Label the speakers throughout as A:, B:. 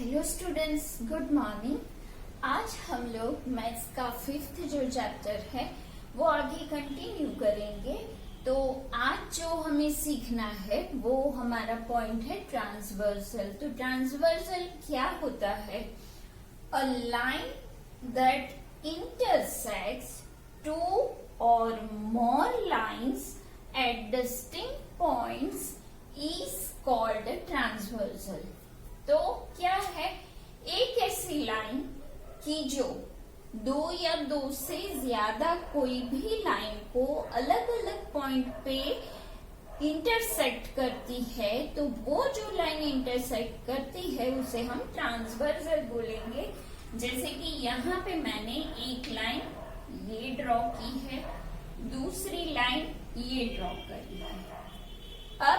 A: Hello students, good morning. आज हम लोग मैथ्स का 5th जो चैप्टर है वो आगे कंटिन्यू करेंगे। तो आज जो हमें सीखना है वो हमारा पॉइंट है ट्रांसवर्सल। तो ट्रांसवर्सल क्या होता है? A line that intersects two or more lines at distinct points is called transversal. तो क्या है? एक ऐसी लाइन की जो दो या दो से ज्यादा कोई भी लाइन को अलग अलग पॉइंट पे इंटरसेक्ट करती है, तो वो जो लाइन इंटरसेक्ट करती है उसे हम ट्रांसवर्सल बोलेंगे। जैसे कि यहाँ पे मैंने एक लाइन ये ड्रॉ की है, दूसरी लाइन ये ड्रॉ करी है। अब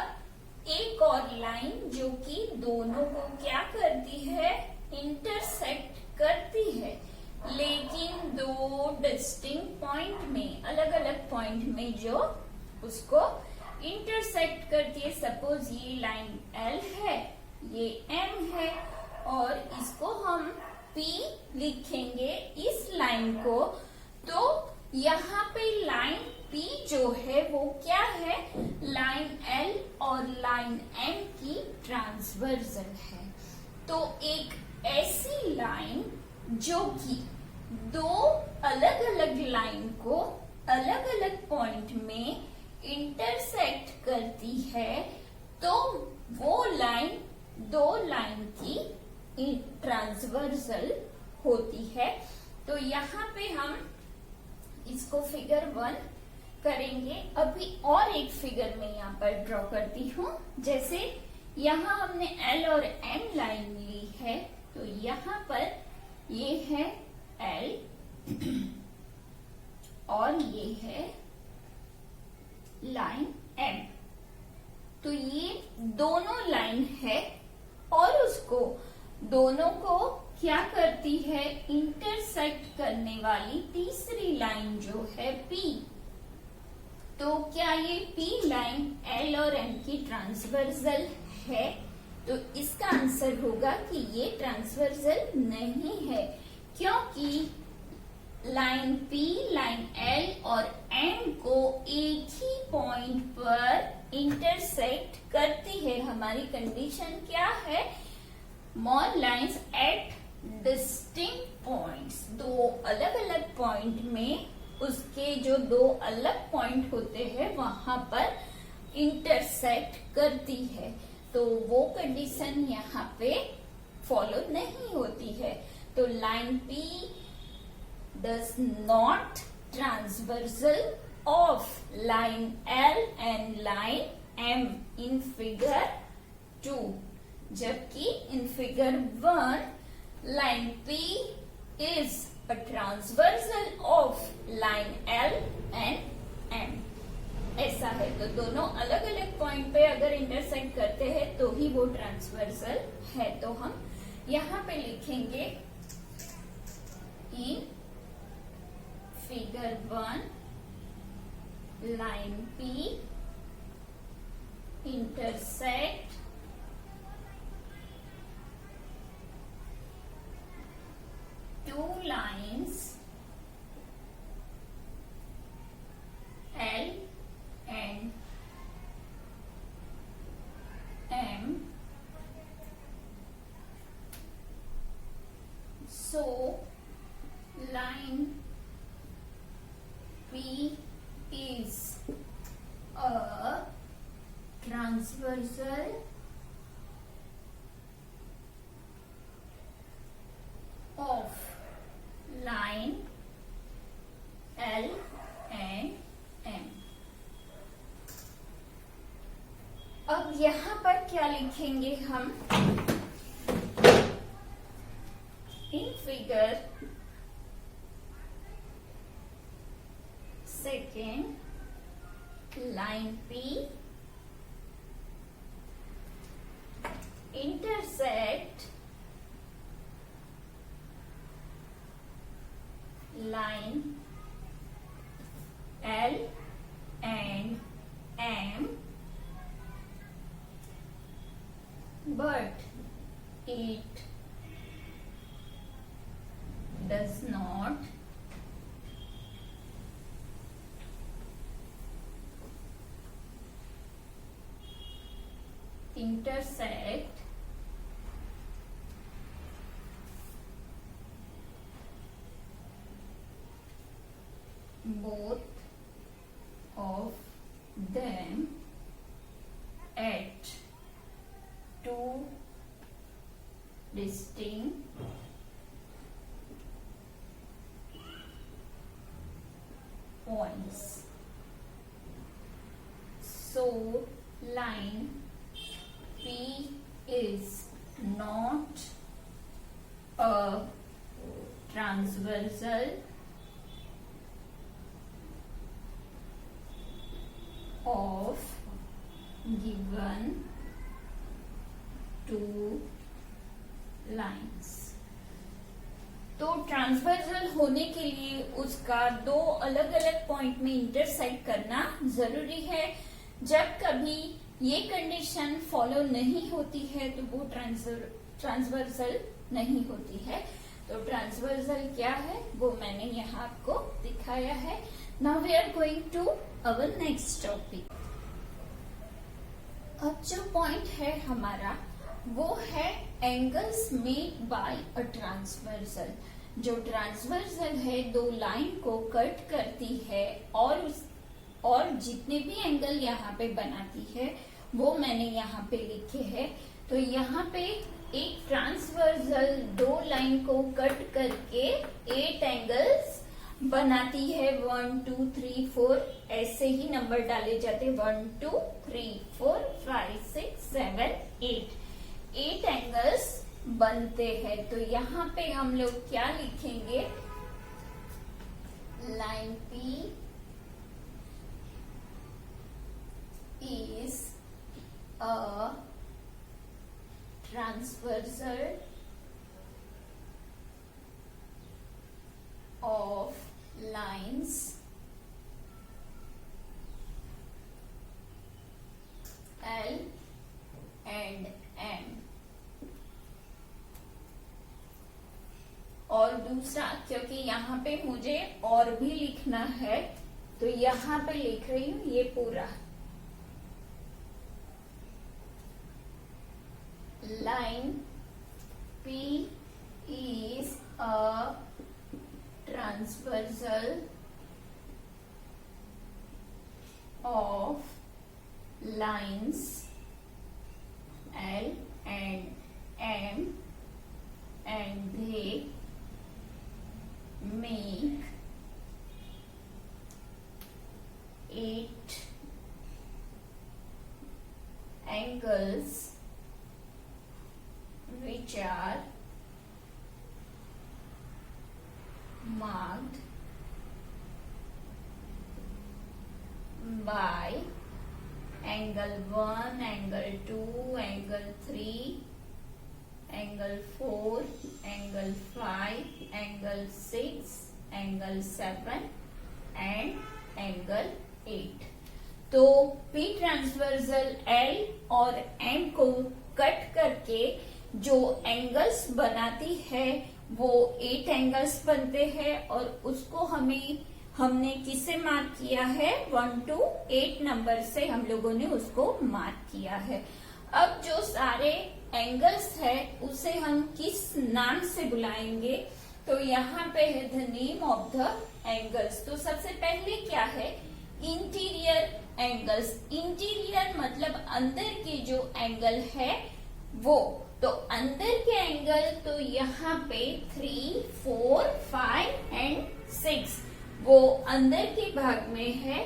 A: एक और लाइन जो कि दोनों को क्या करती है? इंटरसेक्ट करती है, लेकिन दो डिस्टिंक्ट पॉइंट में, अलग अलग पॉइंट में जो उसको इंटरसेक्ट करती है। सपोज ये लाइन L है, ये M है और इसको हम P लिखेंगे इस लाइन को। तो यहाँ पे लाइन P जो है वो क्या है? लाइन L और लाइन M की ट्रांसवर्सल है। तो एक ऐसी लाइन जो कि दो अलग अलग लाइन को अलग अलग पॉइंट में इंटरसेक्ट करती है, तो वो लाइन दो लाइन की ट्रांसवर्सल होती है। तो यहाँ पे हम इसको फिगर 1 करेंगे। अभी और एक फिगर में यहाँ पर ड्रॉ करती हूँ। जैसे यहाँ हमने L और M लाइन ली है, तो यहाँ पर ये है L और ये है लाइन M। तो ये दोनों लाइन है और उसको दोनों को क्या करती है? इंटरसेक्ट करने वाली तीसरी लाइन जो है P। तो क्या ये P लाइन L और M की ट्रांसवर्सल है? तो इसका आंसर होगा कि ये ट्रांसवर्सल नहीं है, क्योंकि लाइन P, लाइन L और M को एक ही पॉइंट पर इंटरसेक्ट करती है। हमारी कंडीशन क्या है? मोर लाइन्स एट डिस्टिंक्ट पॉइंट्स। दो अलग अलग पॉइंट में उसके जो दो अलग पॉइंट होते हैं वहां पर इंटरसेक्ट करती है। तो वो कंडीशन यहाँ पे फॉलो नहीं होती है। तो line P does not transversal of line L and line M in figure 2, जबकि in figure 1 line P is a transversal of line L and M ऐसा है। तो दोनों अलग अलग पॉइंट पे अगर इंटरसेक्ट करते हैं तो ही वो ट्रांसवर्सल है। तो हम यहाँ पे लिखेंगे in figure 1 line P intersect two lines L and M. So line P is a transversal of line L and M। अब यहाँ पर क्या लिखेंगे हम? In figure 2 line P intersect line L and M, but it does not intersect both of them at two distinct points. So line P is not a transversal of given two lines. तो transversal होने के लिए उसका दो अलग अलग point में intersect करना जरूरी है. जब कभी ये कंडीशन फॉलो नहीं होती है तो वो ट्रांसवर्सल नहीं होती है. तो ट्रांसवर्सल क्या है वो मैंने यहाँ आपको दिखाया है. Now we are going to our next topic. अब जो पॉइंट है हमारा वो है angles made by a transversal. जो ट्रांसवर्सल है दो लाइन को कट करती है और जितने भी एंगल यहाँ पे बनाती है वो मैंने यहाँ पे लिखे हैं. तो यहाँ पे एक ट्रांसवर्सल दो लाइन को कट करके 8 एंगल्स बनाती है. 1 2 3 4 ऐसे ही नंबर डाले जाते. 1 2 3 4 5 6 7 8 एंगल्स बनते हैं. तो यहाँ पे हम लोग क्या लिखेंगे? Line P is a transversal of lines L and M. और दूसरा, क्योंकि यहाँ पे मुझे और भी लिखना है तो यहाँ पे लिख रही हूँ ये पूरा. Line P is a transversal of lines L and M and they make 8 angles which are marked by angle 1, angle 2, angle 3, angle 4, angle 5, angle 6, angle 7 and angle 8. तो P ट्रांसवर्सल L और M को cut करके जो angles बनाती है वो 8 angles बनते हैं और उसको हमने किससे मार्क किया है? 1 to 8 नंबर से हम लोगों ने उसको मार्क किया है. अब जो सारे एंगल्स है उसे हम किस नाम से बुलाएंगे? तो यहाँ पे है the name of the angles. तो सबसे पहले क्या है? Interior angles. इंटीरियर मतलब अंदर के जो एंगल है वो. तो अंदर के एंगल तो यहाँ पे 3, 4, 5 एंड 6 वो अंदर के भाग में है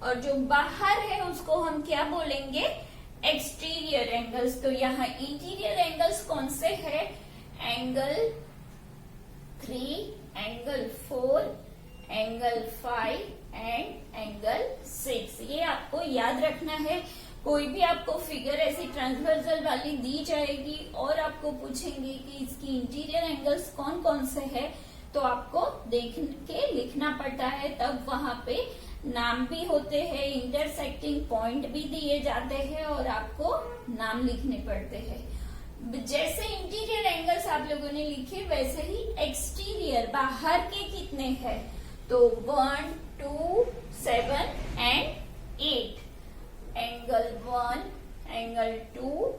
A: और जो बाहर है उसको हम क्या बोलेंगे? Exterior angles. तो यहाँ इंटीरियर एंगल्स कौन से है? Angle 3, angle 4, angle 5 and angle 6. ये आपको याद रखना है. कोई भी आपको फिगर ऐसी ट्रांसवर्सल वाली दी जाएगी और आपको पूछेंगे कि इसकी इंटीरियर एंगल्स कौन कौन से है तो आपको देख के लिखना पड़ता है. तब वहां पे नाम भी होते हैं, इंटरसेक्टिंग पॉइंट भी दिए जाते हैं और आपको नाम लिखने पड़ते हैं. जैसे इंटीरियर एंगल्स आप लोगों ने लिखे वैसे ही एक्सटीरियर बाहर के कितने हैं, तो 1, 2, 7 and 8। Angle 1, angle 2,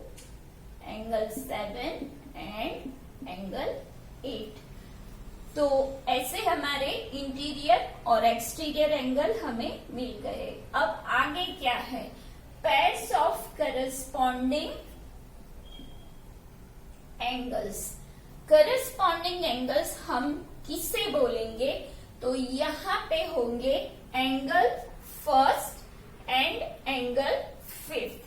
A: angle 7 and angle 8। तो ऐसे हमारे इंटीरियर और एक्सटीरियर एंगल हमें मिल गए। अब आगे क्या है, pairs of corresponding angles. Corresponding angles हम किसे बोलेंगे, तो यहाँ पे होंगे angle first and angle fifth.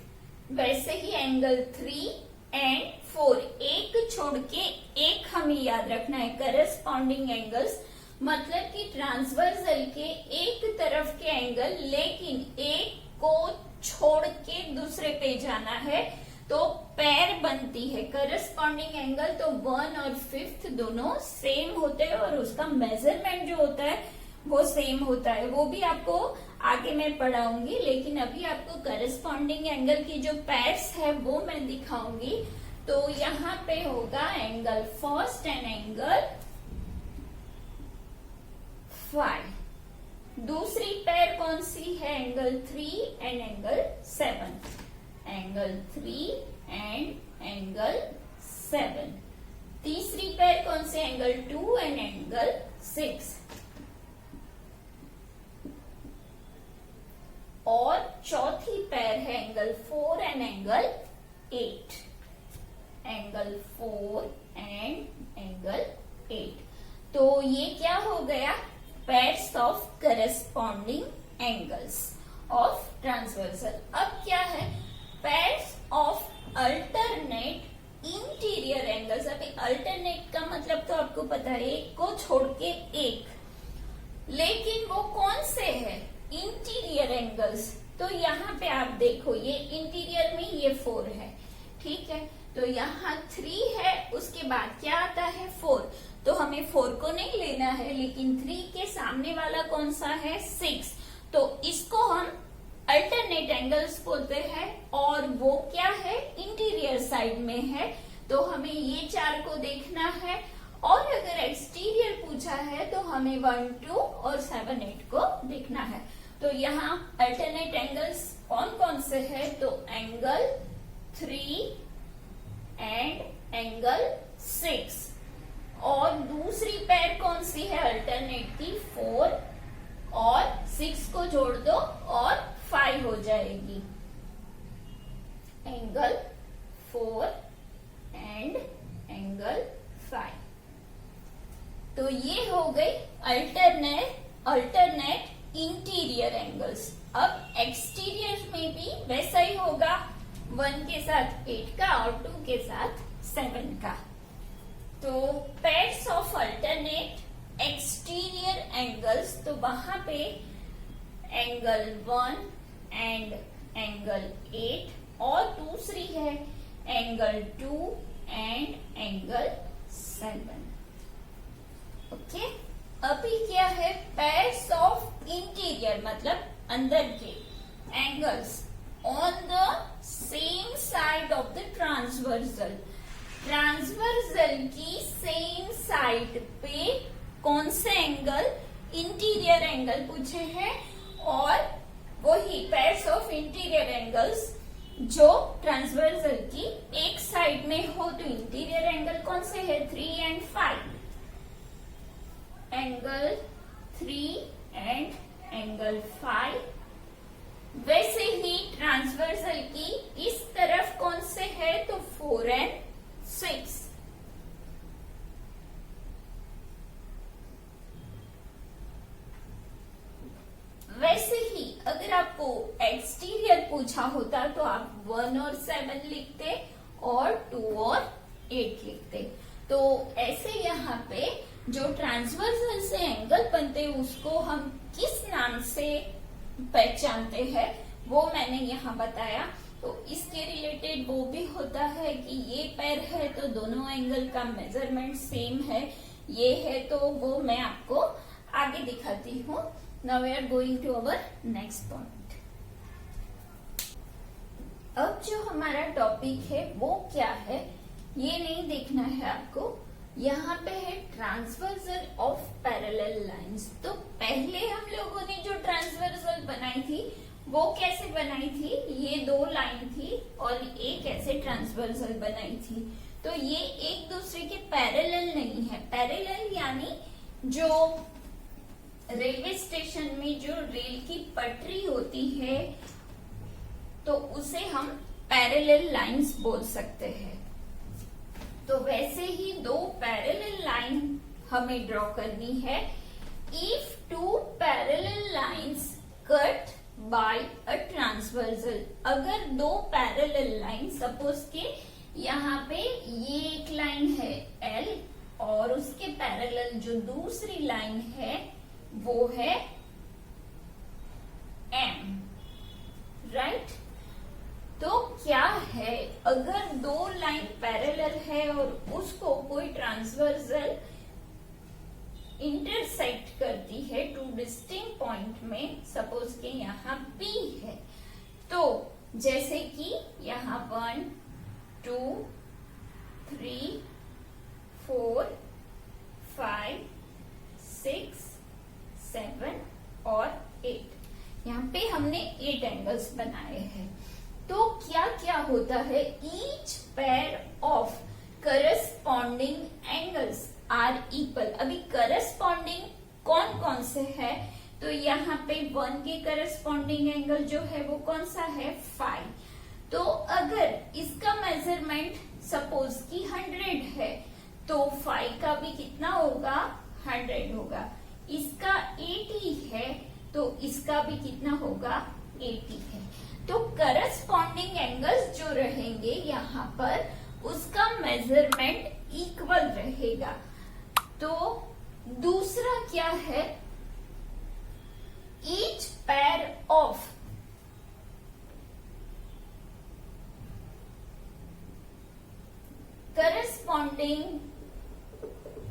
A: वैसे ही एंगल 3 एंड 4, एक छोड़ के एक हमें याद रखना है। करस्पॉन्डिंग एंगल्स मतलब कि ट्रांसवर्सल के एक तरफ के एंगल, लेकिन एक को छोड़ के दूसरे पे जाना है तो पैर बनती है करस्पॉन्डिंग एंगल। तो 1 और 5 दोनों सेम होते हैं और उसका मेजरमेंट जो होता है वो सेम होता है। वो भी आपको आगे मैं पढ़ाऊंगी, लेकिन अभी आपको करस्पॉन्डिंग एंगल की जो पैर्स है वो मैं दिखाऊंगी। तो यहाँ पे होगा एंगल फर्स्ट एंड एंगल 5। दूसरी पैर कौन सी है, angle 3 and angle 7। Angle 3 and angle 7। तीसरी पैर कौन सी, एंगल 2 एंड एंगल 6। और चौथी पैर है angle 4 and angle 8। Angle 4 and angle 8। तो ये क्या हो गया, pairs of corresponding angles of transversal. अब क्या है, pairs of alternate interior angles. अभी अल्टरनेट का मतलब तो आपको पता है, एक को छोड़ के एक, लेकिन वो कौन से है, इंटीरियर एंगल्स। तो यहाँ पे आप देखो, ये इंटीरियर में ये 4 है, ठीक है। तो यहाँ 3 है, उसके बाद क्या आता है 4। तो हमें 4 को नहीं लेना है, लेकिन 3 के सामने वाला कौन सा है, 6। तो इसको हम अल्टरनेट एंगल्स बोलते हैं और वो क्या है, इंटीरियर साइड में है। तो हमें ये 4 को देखना है। और अगर एक्सटीरियर पूछा है तो हमें 1, 2 और 7, 8 को देखना है। तो यहाँ अल्टरनेट एंगल्स कौन कौन से है, तो एंगल 3 एंड एंगल 6। और दूसरी पैर कौन सी है अल्टरनेट की, 4 और 6 को जोड़ दो और 5 हो जाएगी। Angle 4 and angle 5। तो ये हो गई अल्टरनेट इंटीरियर एंगल्स। अब एक्सटीरियर में भी वैसा ही होगा, 1 के साथ 8 का और 2 के साथ 7 का। तो pairs of alternate exterior angles, तो वहां पे एंगल 1 एंड एंगल 8 और दूसरी है एंगल 2 एंड एंगल 7। ओके। अभी क्या है, पेयर्स ऑफ इंटीरियर मतलब अंदर के angles on the same side of the transversal. Transversal की सेम साइड पे कौन से एंगल, इंटीरियर एंगल पूछे हैं। और वही पेयर्स ऑफ इंटीरियर एंगल्स जो ट्रांसवर्सल की एक साइड में हो, तो इंटीरियर एंगल कौन से है, 3 एंड 5। Angle 3 and angle 5। वैसे ही ट्रांसवर्सल की इस तरफ कौन से है, तो 4 एंड 6। वैसे ही अगर आपको एक्सटीरियर पूछा होता तो आप 1 और 7 लिखते और 2 और 8 लिखते। तो ऐसे यहाँ पे जो ट्रांसवर्सल से एंगल बनते हैं उसको हम किस नाम से पहचानते हैं वो मैंने यहाँ बताया। तो इसके रिलेटेड वो भी होता है कि ये पैर है तो दोनों एंगल का मेजरमेंट सेम है, ये है तो वो मैं आपको आगे दिखाती हूँ। Now we are going to our next point. अब जो हमारा टॉपिक है वो क्या है, ये नहीं देखना है आपको। यहाँ पे है ट्रांसवर्सल ऑफ पैरेलल लाइंस। तो पहले हम लोगों ने जो ट्रांसवर्सल बनाई थी वो कैसे बनाई थी, ये दो लाइन थी और एक ऐसे ट्रांसवर्सल बनाई थी। तो ये एक दूसरे के पैरेलल नहीं है। पैरेलल यानी जो रेलवे स्टेशन में जो रेल की पटरी होती है तो उसे हम पैरेलल लाइंस बोल सकते हैं। तो वैसे ही दो पैरेलल लाइन हमें ड्रॉ करनी है। If two parallel lines cut by a transversal, अगर दो पैरेलल लाइन, सपोज के यहाँ पे ये एक लाइन है L और उसके पैरेलल जो दूसरी लाइन है वो है M, राइट। तो क्या है, अगर दो लाइन पैरेलल है और उसको कोई ट्रांसवर्सल इंटरसेक्ट करती है टू डिस्टिंक्ट पॉइंट में, सपोज के यहाँ P है, तो जैसे कि यहाँ 1 2 3 4 5 6 7 और 8, यहाँ पे हमने 8 एंगल्स बनाए हैं। तो क्या क्या होता है, each pair of corresponding angles are equal. अभी करस्पॉन्डिंग कौन कौन से है, तो यहाँ पे 1 के करस्पॉन्डिंग एंगल जो है वो कौन सा है, 5। तो अगर इसका मेजरमेंट सपोज की 100 है तो 5 का भी कितना होगा, 100 होगा। इसका 80 है तो इसका भी कितना होगा, 80 है। तो करस्पॉन्डिंग एंगल्स जो रहेंगे यहाँ पर उसका मेजरमेंट इक्वल रहेगा। तो दूसरा क्या है, each pair of corresponding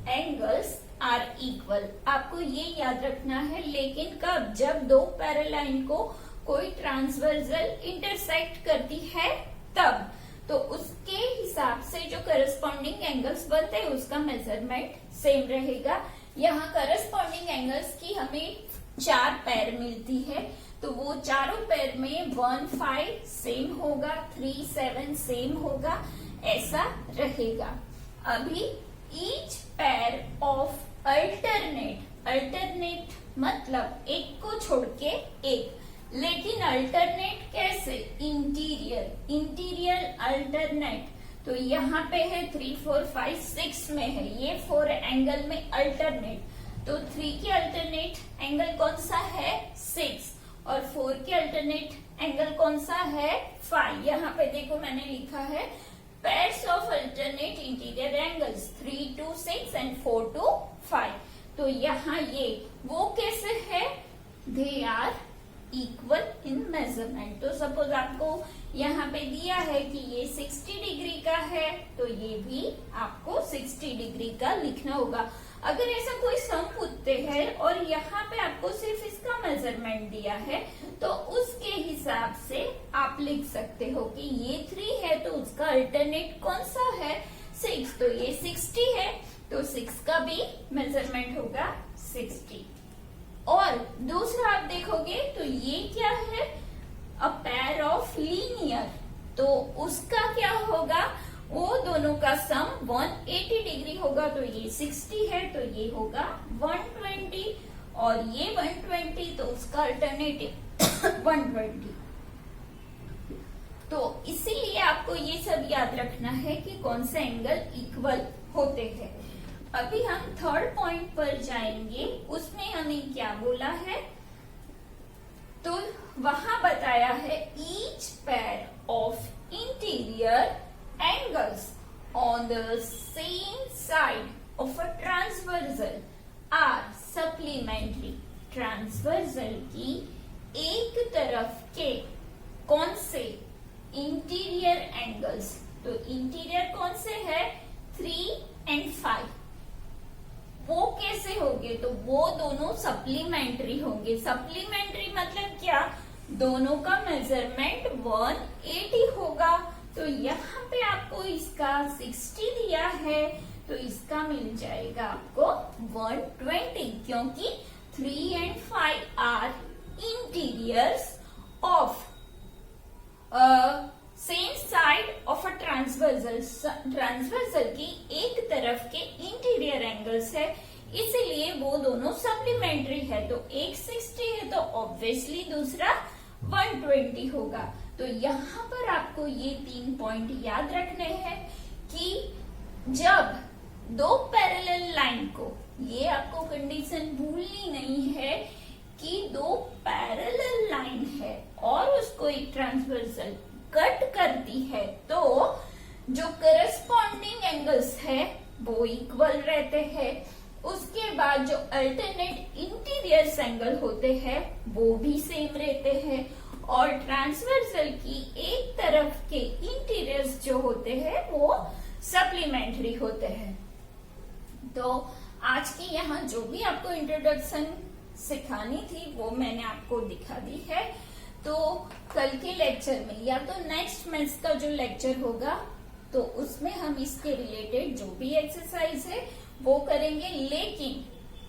A: angles are equal. आपको ये याद रखना है, लेकिन कब, जब दो पैरेलाइन को कोई ट्रांसवर्सल इंटरसेक्ट करती है तब। तो उसके हिसाब से जो करस्पॉन्डिंग एंगल्स बनते हैं उसका मेजरमेंट सेम रहेगा। यहाँ करस्पॉन्डिंग एंगल्स की हमें 4 पेयर मिलती है, तो वो चारों पेयर में 1 5 सेम होगा, 3 7 सेम होगा, ऐसा रहेगा। अभी each pair of alternate, alternate मतलब एक को छोड़ के एक, लेकिन अल्टरनेट कैसे, इंटीरियर, इंटीरियर अल्टरनेट। तो यहाँ पे है 3 4 5 6 में है, ये 4 एंगल में अल्टरनेट, तो 3 के अल्टरनेट एंगल कौन सा है, 6, और 4 के अल्टरनेट एंगल कौन सा है, 5। यहाँ पे देखो मैंने लिखा है pairs of alternate interior angles 3 to 6 and 4 to 5। तो यहाँ ये वो कैसे है, they are equal in measurement। तो सपोज आपको यहाँ पे दिया है कि ये 60 डिग्री का है तो ये भी आपको 60 डिग्री का लिखना होगा। अगर ऐसा कोई सम पूछते हैं और यहाँ पे आपको सिर्फ इसका मेजरमेंट दिया है तो उसके हिसाब से आप लिख सकते हो कि ये 3 है तो उसका अल्टरनेट कौन सा है, 6, तो ये 60 है तो 6 का भी मेजरमेंट होगा 60। और दूसरा आप देखोगे तो ये क्या है, अ पेयर ऑफ लीनियर, तो उसका क्या होगा, वो दोनों का सम 180 डिग्री होगा, तो ये 60 है तो ये होगा 120, और ये 120 तो उसका अल्टरनेटिव 120। तो इसीलिए आपको ये सब याद रखना है कि कौन से एंगल इक्वल होते हैं। अभी हम थर्ड पॉइंट पर जाएंगे, उसमें हमें क्या बोला है, तो वहां बताया है each pair of interior angles on the same side of a transversal are supplementary। Transversal की एक तरफ के कौन से इंटीरियर एंगल्स, तो इंटीरियर कौन से है, 3 and 5, वो कैसे होंगे, तो वो दोनों सप्लीमेंट्री होंगे। सप्लीमेंट्री मतलब क्या, दोनों का मेजरमेंट 180 होगा। तो यहाँ पे आपको आपको इसका 60 दिया है तो इसका मिल जाएगा आपको 120, क्योंकि 3 and 5 are interiors of same side of a transversal की एक तरफ के इंटीरियर एंगल्स है, इसलिए वो दोनों सप्लीमेंट्री है। तो एक 60 है तो ऑब्वियसली दूसरा 120 होगा। तो यहाँ पर आपको ये 3 पॉइंट याद रखने हैं कि जब दो पैरेलल लाइन को, ये आपको कंडीशन भूलनी नहीं है कि दो पैरेलल लाइन है और उसको एक ट्रांसवर्सल कट करती है तो जो करस्पॉन्डिंग एंगल्स है वो इक्वल रहते हैं। उसके बाद जो अल्टरनेट इंटीरियर एंगल होते हैं वो भी सेम रहते हैं और ट्रांसवर्सल की एक तरफ के इंटीरियर्स जो होते हैं वो सप्लीमेंट्री होते हैं। तो आज की यहाँ जो भी आपको इंट्रोडक्शन सिखानी थी वो मैंने आपको दिखा दी है। तो कल के लेक्चर में या तो नेक्स्ट मैथ्स का जो लेक्चर होगा तो उसमें हम इसके रिलेटेड जो भी एक्सरसाइज है वो करेंगे। लेकिन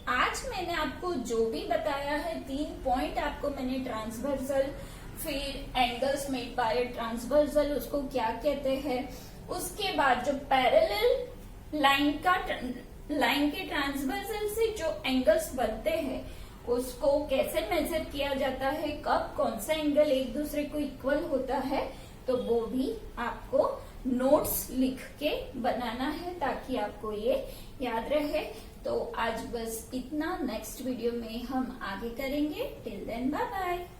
A: आज मैंने आपको जो भी बताया है 3 पॉइंट आपको मैंने ट्रांसवर्सल, फिर एंगल्स मेड बाय ट्रांसवर्सल उसको क्या कहते हैं, उसके बाद जो पैरेलल लाइन के ट्रांसवर्सल से जो एंगल्स बनते हैं उसको कैसे मेजर किया जाता है, कब कौन सा एंगल एक दूसरे को इक्वल होता है, तो वो भी आपको नोट्स लिख के बनाना है ताकि आपको ये याद रहे। तो आज बस इतना, नेक्स्ट वीडियो में हम आगे करेंगे। Till then bye bye.